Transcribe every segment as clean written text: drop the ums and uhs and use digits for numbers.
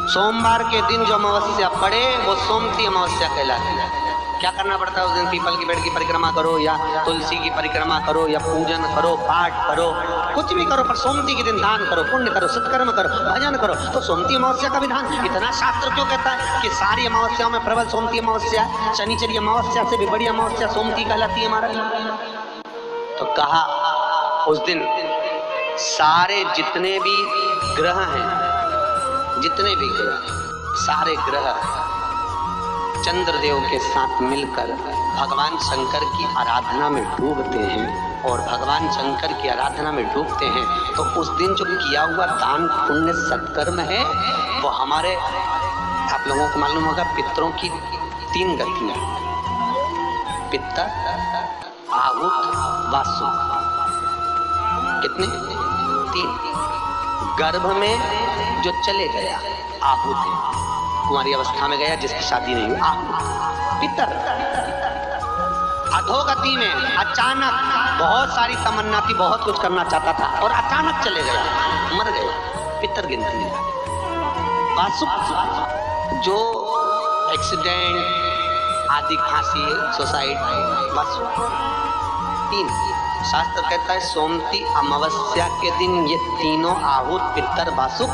सोमवार के दिन जो अमावस्या पड़े वो सोमती अमावस्या कहलाती है। क्या करना पड़ता है उस दिन? पीपल के पेड़ की परिक्रमा करो या तुलसी की परिक्रमा करो या पूजन करो, पाठ करो, कुछ भी करो, पर सोमती के दिन दान करो, पुण्य करो, सत्कर्म करो, भजन करो। तो सोमती अमावस्या का विधान इतना शास्त्र क्यों कहता है कि सारी अमावस्याओं में प्रबल सोमती अमावस्या, शनिचरी अमावस्या से भी बड़ी अमावस्या सोमती कहलाती है महाराज। तो कहा उस दिन सारे जितने भी ग्रह हैं, जितने भी ग्रह, सारे ग्रह चंद्रदेव के साथ मिलकर भगवान शंकर की आराधना में डूबते हैं। और भगवान शंकर की आराधना में डूबते हैं तो उस दिन जो किया हुआ दान पुण्य सत्कर्म है वो हमारे, आप लोगों को मालूम होगा, पितरों की 3 गतियां, पितर, आहुत, वासुक। कितने? 3। गर्भ में जो चले गया आहुत है, कुंवारी अवस्था में गया जिसकी शादी नहीं हुई, आहुत पितर। अधोगति में अचानक बहुत सारी तमन्ना थी, बहुत कुछ करना चाहता था और अचानक चले गया, मर गए, पितर गिनती है। वासुक जो एक्सीडेंट आदि, खांसी, सुसाइड, वासुक। 3। शास्त्र कहता है सोमती अमावस्या के दिन ये तीनों आहुत, पितर, वासुक,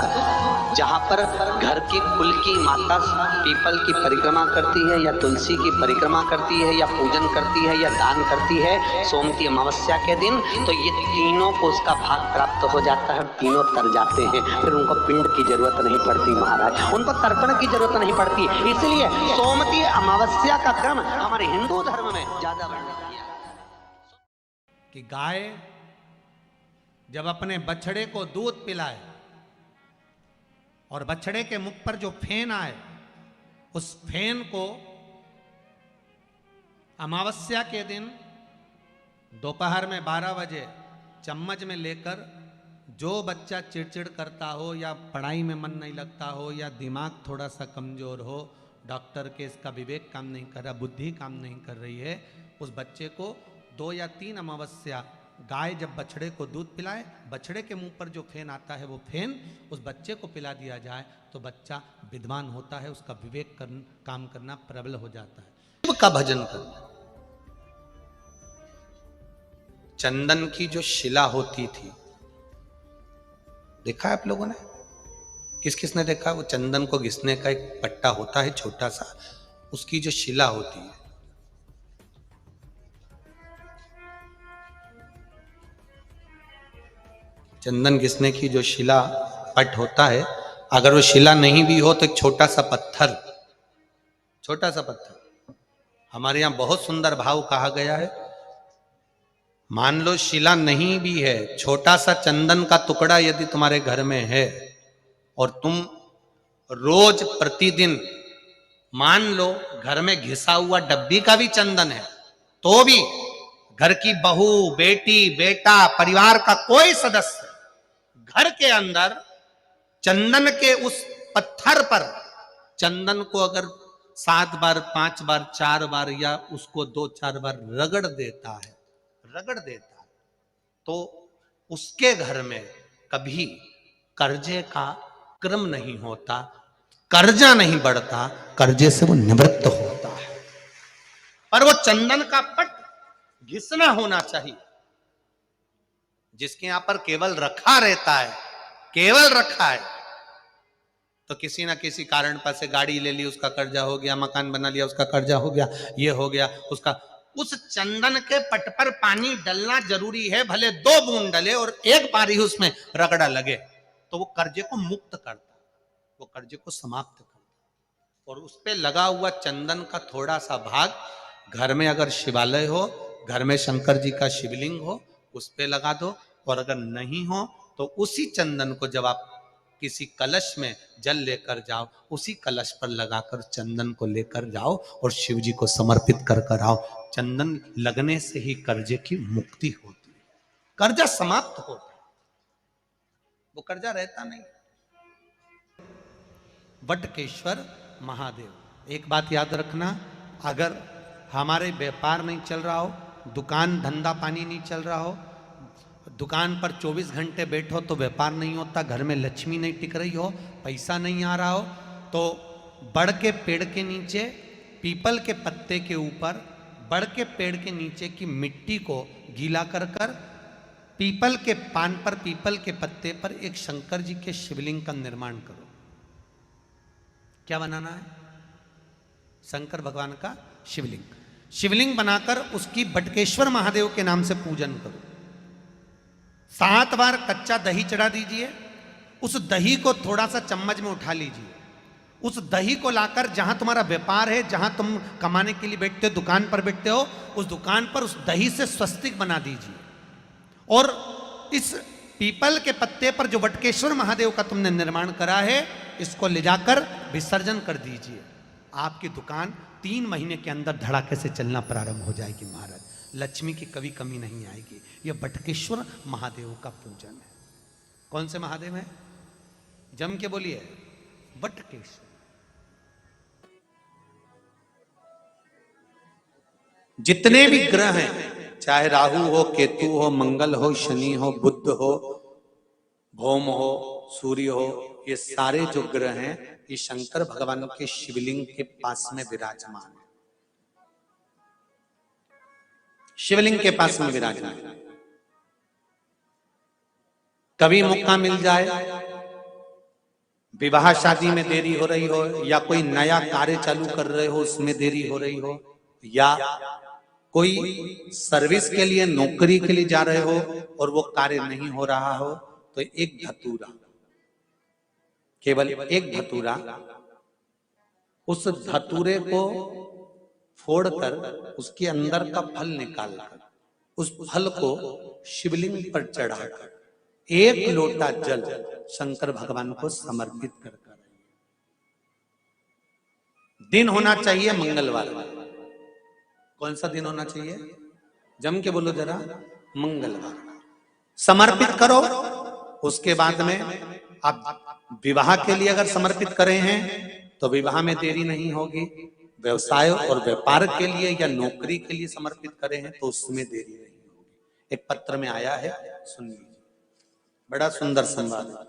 जहाँ पर घर की कुल की माता पीपल की परिक्रमा करती है या तुलसी की परिक्रमा करती है या पूजन करती है या दान करती है सोमती अमावस्या के दिन, तो ये तीनों को उसका भाग प्राप्त हो जाता है, तीनों तर जाते हैं। फिर उनको पिंड की जरूरत नहीं पड़ती महाराज, उनको तर्पण की जरूरत नहीं पड़ती। इसलिए सोमती अमावस्या का क्रम हमारे हिंदू धर्म में ज्यादा वर्णित किया कि गाय जब अपने बछड़े को दूध पिलाए और बछड़े के मुख पर जो फेन आए, उस फेन को अमावस्या के दिन दोपहर में 12 बजे चम्मच में लेकर, जो बच्चा चिड़चिड़ करता हो या पढ़ाई में मन नहीं लगता हो या दिमाग थोड़ा सा कमजोर हो, डॉक्टर के इसका विवेक काम नहीं कर रहा, बुद्धि काम नहीं कर रही है, उस बच्चे को 2 या 3 अमावस्या गाय जब बछड़े को दूध पिलाए, बछड़े के मुंह पर जो फेन आता है वो फेन उस बच्चे को पिला दिया जाए तो बच्चा विद्वान होता है, उसका विवेक काम करना प्रबल हो जाता है। शिव का भजन करना। चंदन की जो शिला होती थी, देखा है आप लोगों ने? किस किस ने देखा? वो चंदन को घिसने का एक पट्टा होता है छोटा सा, उसकी जो शिला होती है, चंदन घिसने की जो शिला पट होता है, अगर वो शिला नहीं भी हो तो एक छोटा सा पत्थर, छोटा सा पत्थर। हमारे यहां बहुत सुंदर भाव कहा गया है, मान लो शिला नहीं भी है, छोटा सा चंदन का टुकड़ा यदि तुम्हारे घर में है और तुम रोज प्रतिदिन, मान लो घर में घिसा हुआ डब्बी का भी चंदन है, तो भी घर की बहू, बेटी, बेटा, परिवार का कोई सदस्य घर के अंदर चंदन के उस पत्थर पर चंदन को अगर 7 बार, 5 बार, 4 बार या उसको 2-4 बार रगड़ देता है, तो उसके घर में कभी कर्जे का क्रम नहीं होता, कर्जा नहीं बढ़ता, कर्जे से वो निवृत्त होता है। पर वो चंदन का पट घिसना होना चाहिए, जिसके यहां पर केवल रखा रहता है, केवल रखा है, तो किसी ना किसी कारण पर से गाड़ी ले ली, उसका कर्जा हो गया, मकान बना लिया, उसका कर्जा हो गया, ये हो गया, उसका। उस चंदन के पट पर पानी डलना जरूरी है, भले 2 बूंद डले और एक बार ही उसमें रगड़ा लगे, तो वो कर्जे को मुक्त करता, वो कर्जे को समाप्त करता। और उस पे लगा हुआ चंदन का थोड़ा सा भाग घर में अगर शिवालय हो, घर में शंकर जी का शिवलिंग हो, उस पे लगा दो, और अगर नहीं हो तो उसी चंदन को जब आप किसी कलश में जल लेकर जाओ, उसी कलश पर लगाकर चंदन को लेकर जाओ और शिव जी को समर्पित कर आओ। चंदन लगने से ही कर्जे की मुक्ति होती है, कर्जा समाप्त होता है, वो कर्जा रहता नहीं। वटकेश्वर महादेव, एक बात याद रखना, अगर हमारे व्यापार नहीं चल रहा हो, दुकान धंधा पानी नहीं चल रहा हो, दुकान पर 24 घंटे बैठो तो व्यापार नहीं होता, घर में लक्ष्मी नहीं टिक रही हो, पैसा नहीं आ रहा हो, तो बड़ के पेड़ के नीचे, पीपल के पत्ते के ऊपर, बड़ के पेड़ के नीचे की मिट्टी को गीला कर कर पीपल के पान पर, पीपल के पत्ते पर एक शंकर जी के शिवलिंग का निर्माण करो। क्या बनाना है? शंकर भगवान का शिवलिंग। शिवलिंग बनाकर उसकी बटकेश्वर महादेव के नाम से पूजन करो। 7 बार कच्चा दही चढ़ा दीजिए। उस दही को थोड़ा सा चम्मच में उठा लीजिए। उस दही को लाकर जहां तुम्हारा व्यापार है, जहां तुम कमाने के लिए बैठते हो, दुकान पर बैठते हो, उस दुकान पर उस दही से स्वस्तिक बना दीजिए। और इस पीपल के पत्ते पर जो वटकेश्वर महादेव का तुमने निर्माण करा है, इसको ले जाकर विसर्जन कर दीजिए। आपकी दुकान 3 महीने के अंदर धड़ाके से चलना प्रारंभ हो जाएगी महाराज। लक्ष्मी की कभी कमी नहीं आएगी। यह वटकेश्वर महादेव का पूजन है। कौन से महादेव है? जम के बोलिए, वटकेश्वर। जितने भी ग्रह हैं, चाहे राहु हो, केतु हो, मंगल हो, शनि हो, बुध हो, भौम हो, सूर्य हो, ये सारे जो ग्रह हैं, ये शंकर भगवान के शिवलिंग के पास में विराजमान है। शिवलिंग के पास में विराजमान है। कभी मौका मिल जाए, विवाह शादी में देरी हो रही हो, या कोई नया कार्य चालू कर रहे हो उसमें देरी हो रही हो, या कोई सर्विस के लिए, नौकरी के लिए जा रहे हो और वो कार्य नहीं हो रहा हो, तो एक धतूरा, केवल एक धतूरा, उस धतूरे को फोड़कर उसके अंदर का फल निकालकर उस फल को शिवलिंग पर चढ़ाकर 1 लोटा जल शंकर भगवान को समर्पित कर। दिन होना चाहिए मंगलवार। कौन सा दिन होना चाहिए? जम के बोलो जरा, मंगलवार। समर्पित करो। उसके बाद में आप विवाह के लिए अगर समर्पित करे हैं तो विवाह में देरी नहीं होगी। व्यवसाय और व्यापार के लिए या नौकरी के लिए समर्पित करे हैं तो उसमें देरी नहीं होगी। एक पत्र में आया है, सुन लीजिए, बड़ा सुंदर संवाद है।